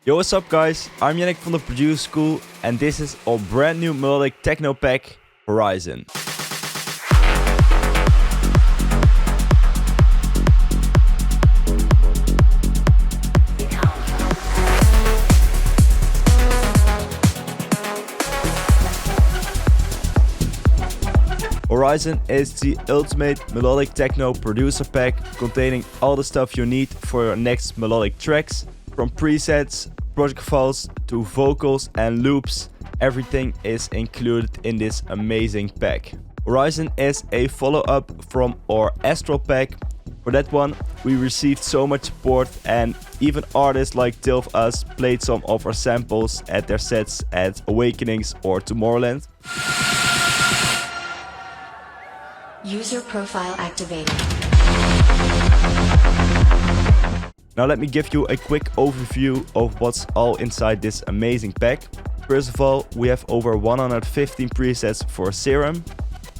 Yo, what's up guys? I'm Yannick from the Produce School and this is our brand new melodic techno pack, Horizon. Horizon is the ultimate melodic techno producer pack containing all the stuff you need for your next melodic tracks. From presets, project files to vocals and loops, everything is included in this amazing pack. Horizon is a follow-up from our Astral pack. For that one, we received so much support and even artists like Tilf Us played some of our samples at their sets at Awakenings or Tomorrowland. User profile activated. Now let me give you a quick overview of what's all inside this amazing pack. First of all, we have over 115 presets for Serum.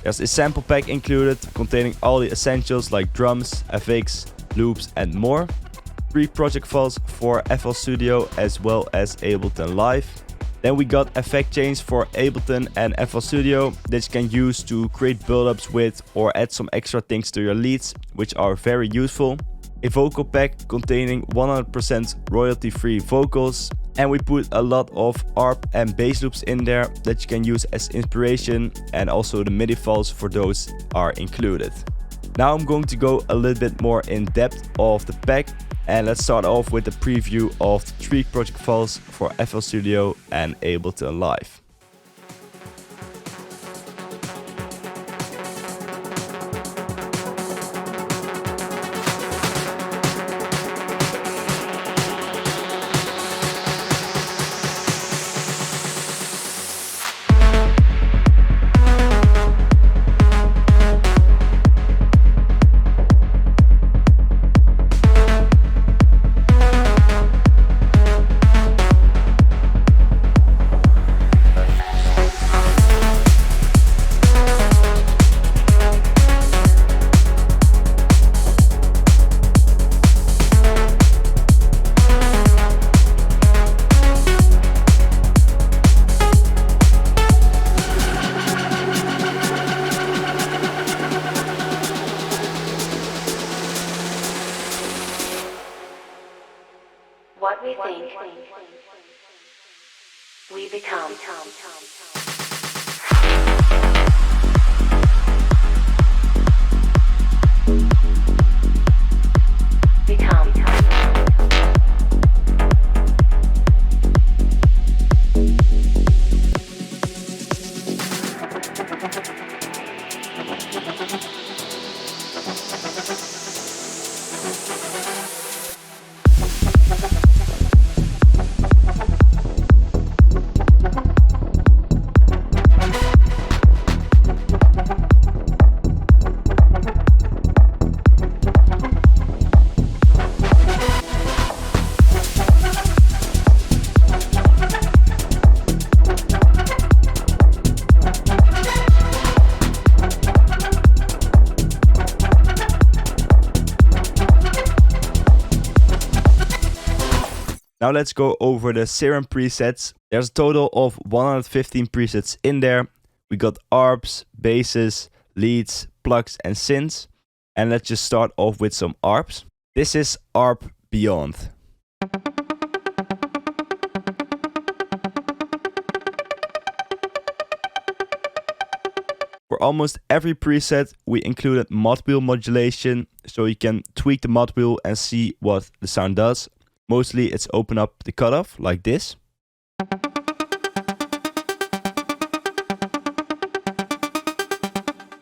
There's a sample pack included containing all the essentials like drums, FX, loops and more. 3 project files for FL Studio as well as Ableton Live. Then we got effect chains for Ableton and FL Studio that you can use to create build-ups with or add some extra things to your leads, which are very useful. A vocal pack containing 100% royalty-free vocals, and we put a lot of ARP and bass loops in there that you can use as inspiration, and also the MIDI files for those are included. Now I'm going to go a little bit more in depth of the pack, and let's start off with a preview of the 3 project files for FL Studio and Ableton Live. What we think, we become. Now let's go over the Serum presets. There's a total of 115 presets in there. We got ARPs, basses, leads, plugs and synths. And let's just start off with some ARPs. This is ARP Beyond. For almost every preset we included mod wheel modulation, so you can tweak the mod wheel and see what the sound does. Mostly it's open up the cutoff like this.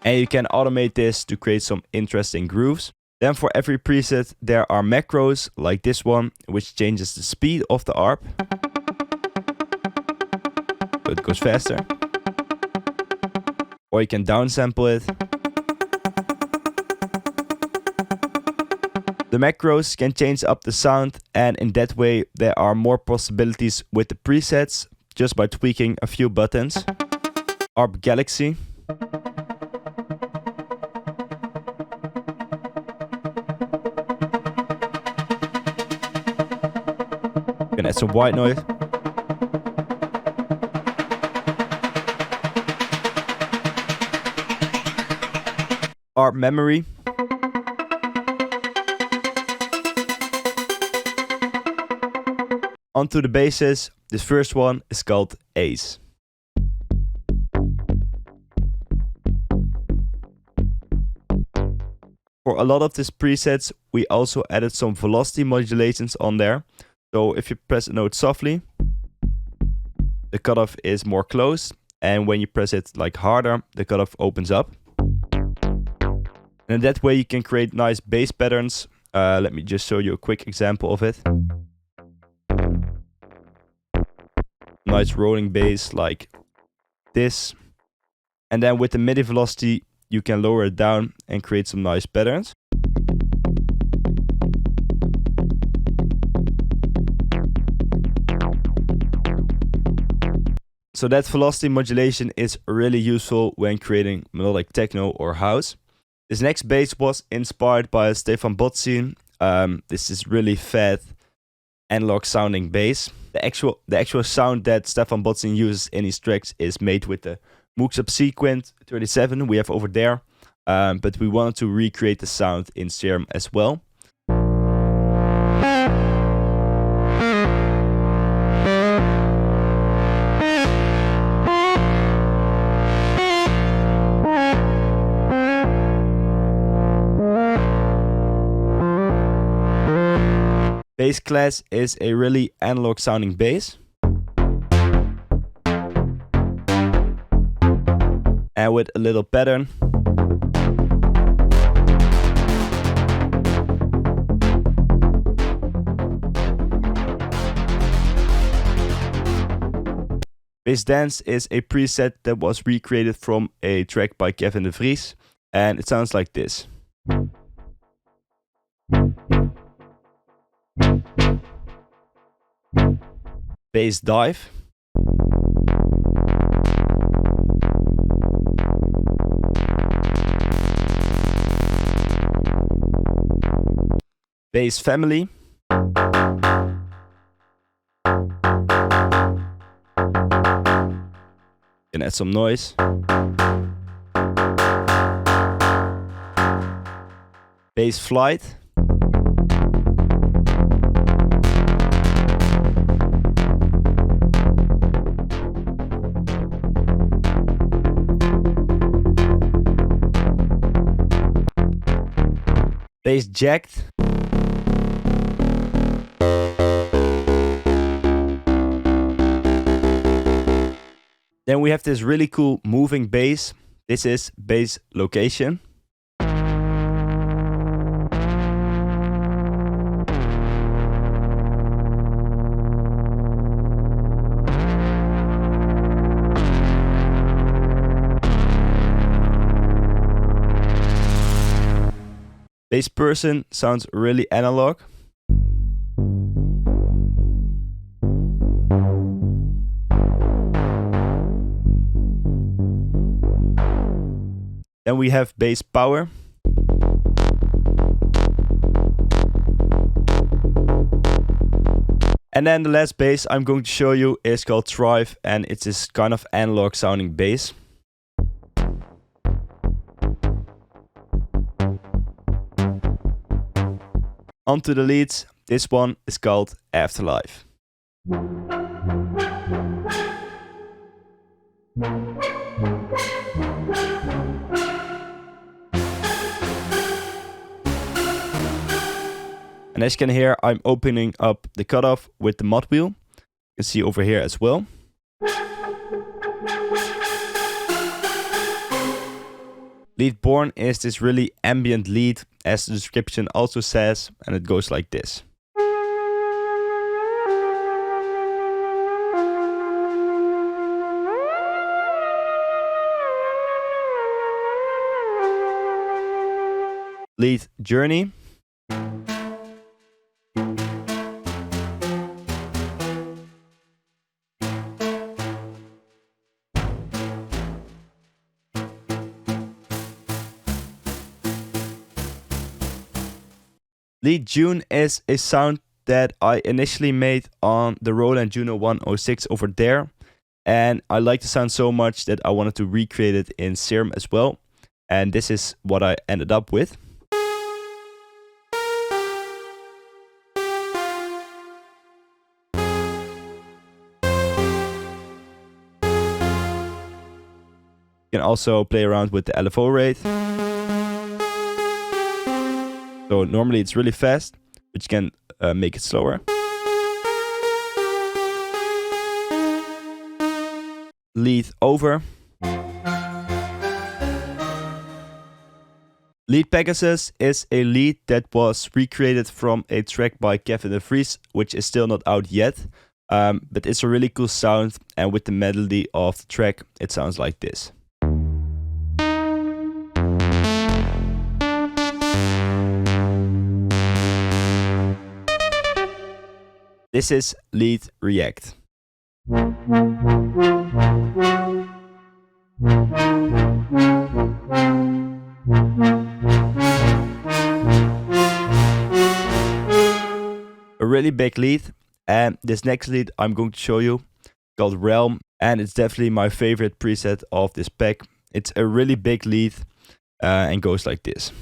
And you can automate this to create some interesting grooves. Then for every preset there are macros like this one, which changes the speed of the ARP. So it goes faster. Or you can downsample it. The macros can change up the sound, and in that way there are more possibilities with the presets just by tweaking a few buttons. ARP Galaxy. Can add some white noise. Art memory. Onto the basses. This first one is called Ace. For a lot of these presets, we also added some velocity modulations on there. So if you press a note softly, the cutoff is more close. And when you press it like harder, the cutoff opens up. And in that way you can create nice bass patterns. Let me just show you a quick example of it. Nice rolling bass like this. And then with the MIDI velocity, you can lower it down and create some nice patterns. So that velocity modulation is really useful when creating melodic techno or house. This next bass was inspired by a Stefan Botzin. This is really fat analog sounding bass. The actual sound that Stefan Botzin uses in his tracks is made with the Moog Subsequent 37 we have over there, but we wanted to recreate the sound in Serum as well. Bass Class is a really analog sounding bass. And with a little pattern. Bass Dance is a preset that was recreated from a track by Kevin de Vries. And it sounds like this. Bass Dive. Bass Family. Can add some noise. Bass Flight. Bass Jacked. Then we have this really cool moving bass. This is Bass Location. Bass Person sounds really analog. Then we have Bass Power. And then the last bass I'm going to show you is called Thrive, and it's this kind of analog sounding bass. Onto the leads. This one is called Afterlife. And as you can hear, I'm opening up the cutoff with the mod wheel. You can see over here as well. Lead Born is this really ambient lead, as the description also says, and it goes like this. Lead Journey. Lead June is a sound that I initially made on the Roland Juno 106 over there. And I like the sound so much that I wanted to recreate it in Serum as well. And this is what I ended up with. You can also play around with the LFO rate. So normally it's really fast, but you can make it slower. Lead over. Lead Pegasus is a lead that was recreated from a track by Kevin de Vries, which is still not out yet. But it's a really cool sound, and with the melody of the track, it sounds like this. This is Lead React. A really big lead, and this next lead I'm going to show you called Realm, and it's definitely my favorite preset of this pack. It's a really big lead and goes like this.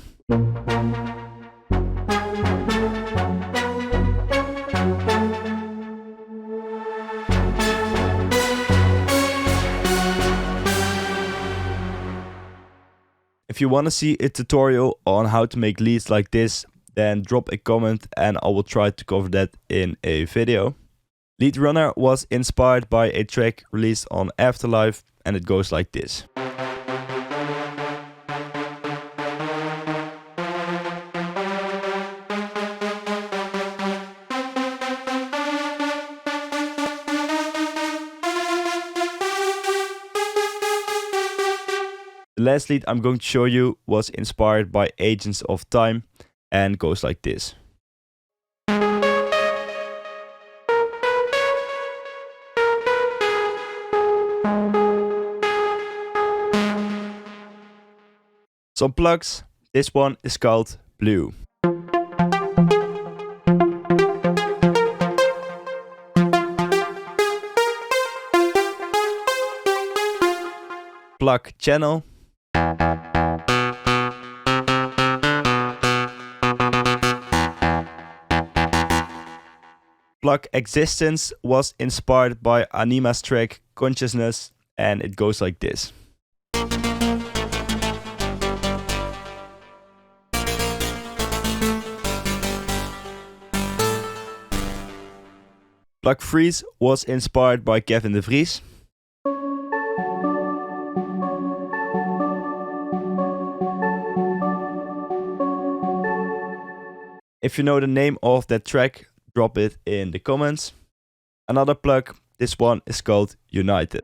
If you want to see a tutorial on how to make leads like this, then drop a comment and I will try to cover that in a video. Lead Runner was inspired by a track released on Afterlife, and it goes like this. The last lead I'm going to show you was inspired by Agents of Time and goes like this. Some plugs. This one is called Blue. Plug Channel. Plug Existence was inspired by Anima's track Consciousness, and it goes like this. Plug Freeze was inspired by Kevin de Vries. If you know the name of that track, drop it in the comments. Another plug, this one is called United.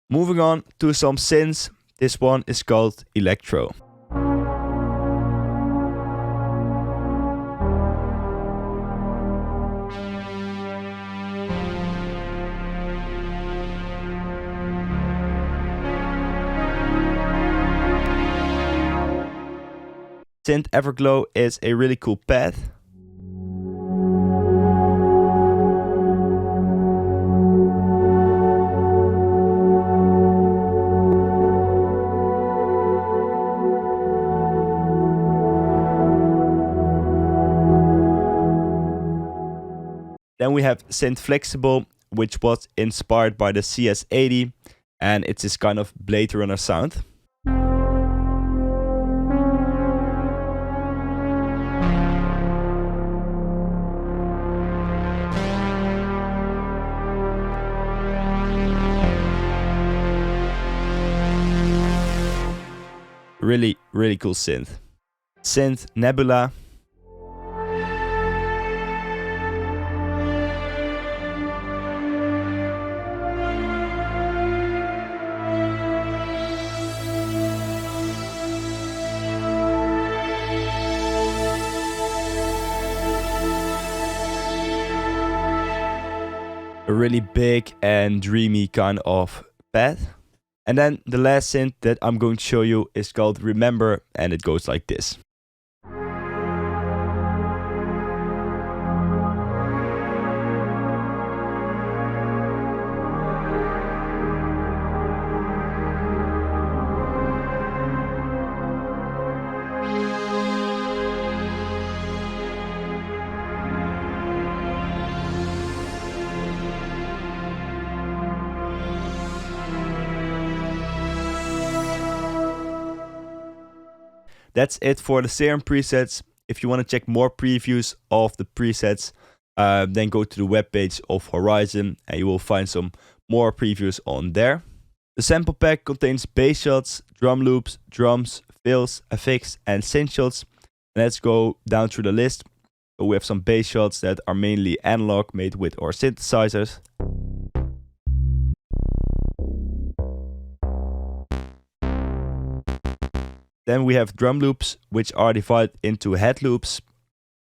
Moving on to some synths, this one is called Electro. Synth Everglow is a really cool pad. Then we have Synth Flexible, which was inspired by the CS80, and it's this kind of Blade Runner sound. Really, really cool synth. Synth Nebula. A really big and dreamy kind of pad. And then the last synth that I'm going to show you is called Remember, and it goes like this. That's it for the Serum presets. If you want to check more previews of the presets, then go to the webpage of Horizon and you will find some more previews on there. The sample pack contains bass shots, drum loops, drums, fills, effects and synth shots. And let's go down through the list. So we have some bass shots that are mainly analog, made with our synthesizers. Then we have drum loops, which are divided into head loops,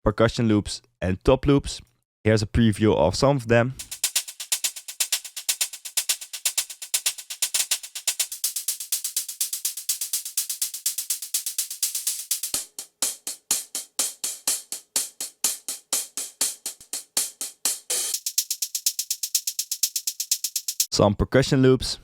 percussion loops and top loops. Here's a preview of some of them. Some percussion loops.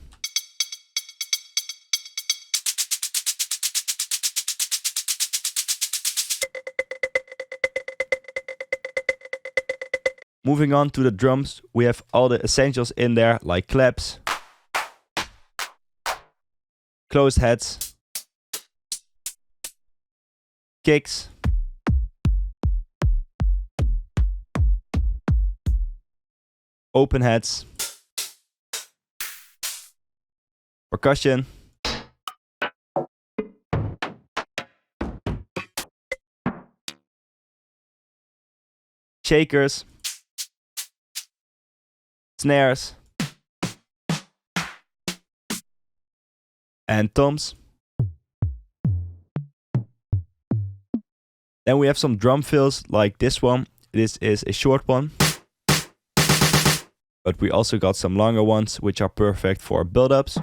Moving on to the drums, we have all the essentials in there, like claps, closed heads, kicks, open heads, percussion, shakers, snares, and toms. Then we have some drum fills like this one. This is a short one. But we also got some longer ones which are perfect for build-ups.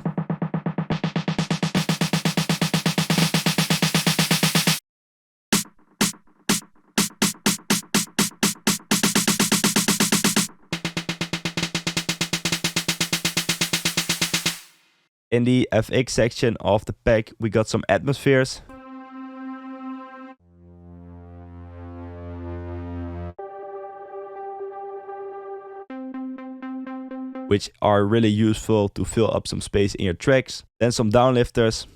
In the FX section of the pack, we got some atmospheres. Which are really useful to fill up some space in your tracks. Then some downlifters.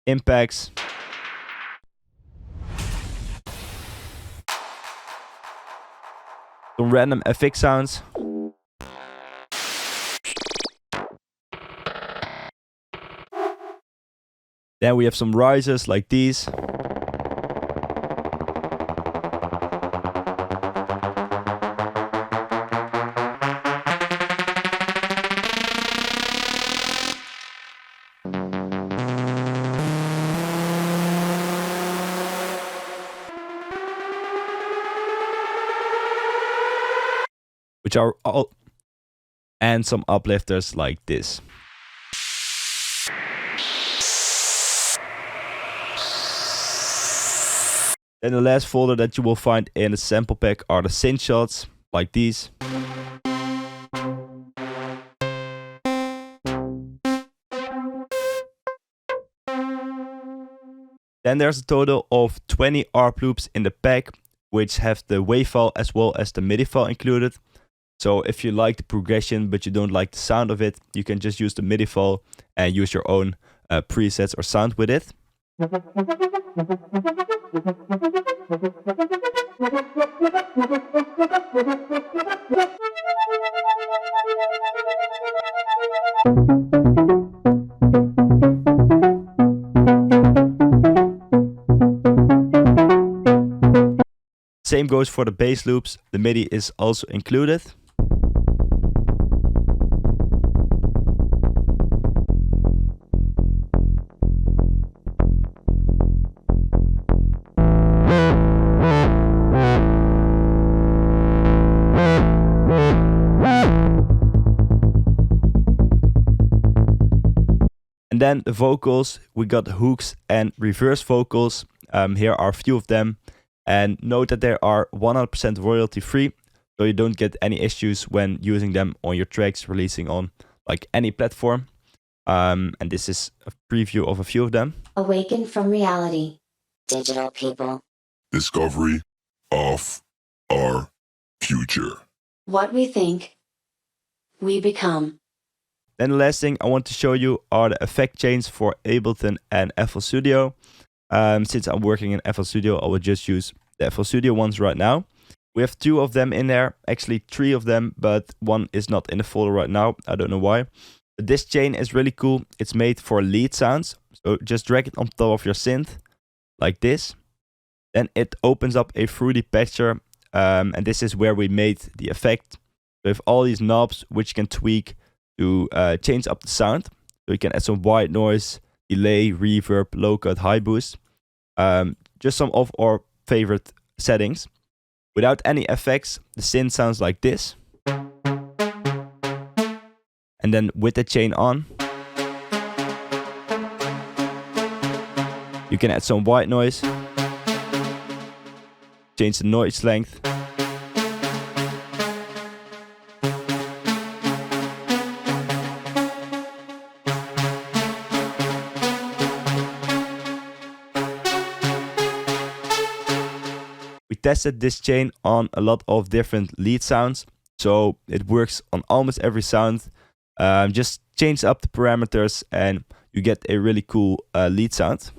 Impacts. Some random FX sounds. Then we have some risers like these. Which are all, and some uplifters like this. Then the last folder that you will find in the sample pack are the synth shots, like these. Then there's a total of 20 ARP loops in the pack, which have the WAV file as well as the MIDI file included. So if you like the progression but you don't like the sound of it, you can just use the MIDI file and use your own presets or sound with it. Same goes for the bass loops, the MIDI is also included. And then the vocals, we got hooks and reverse vocals. Here are a few of them. And note that they are 100% royalty free, so you don't get any issues when using them on your tracks, releasing on like any platform. And this is a preview of a few of them. Awaken from reality. Digital people. Discovery of our future. What we think, we become. Then the last thing I want to show you are the effect chains for Ableton and FL Studio. Since I'm working in FL Studio, I will just use the FL Studio ones right now. We have 2 of them in there, actually 3 of them, but 1 is not in the folder right now. I don't know why. But this chain is really cool. It's made for lead sounds. So just drag it on top of your synth, like this. Then it opens up a fruity patcher, and this is where we made the effect. We have all these knobs which you can tweak to change up the sound. So you can add some white noise, delay, reverb, low cut, high boost. Just some of our favorite settings. Without any effects, the synth sounds like this. And then with the chain on, you can add some white noise, change the noise length. We tested this chain on a lot of different lead sounds, so it works on almost every sound. Just change up the parameters and you get a really cool lead sound.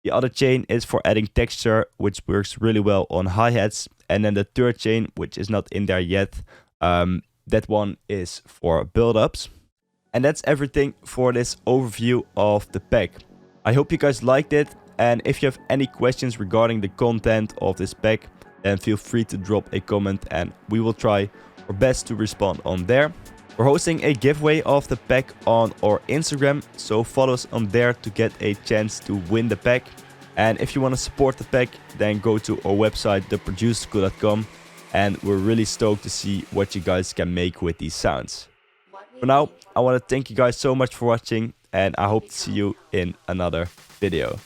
The other chain is for adding texture, which works really well on hi-hats. And then the third chain, which is not in there yet, that one is for build-ups. And that's everything for this overview of the pack. I hope you guys liked it. And if you have any questions regarding the content of this pack, then feel free to drop a comment and we will try our best to respond on there. We're hosting a giveaway of the pack on our Instagram, so follow us on there to get a chance to win the pack. And if you want to support the pack, then go to our website, theproducerschool.com, and we're really stoked to see what you guys can make with these sounds. For now, I want to thank you guys so much for watching, and I hope to see you in another video.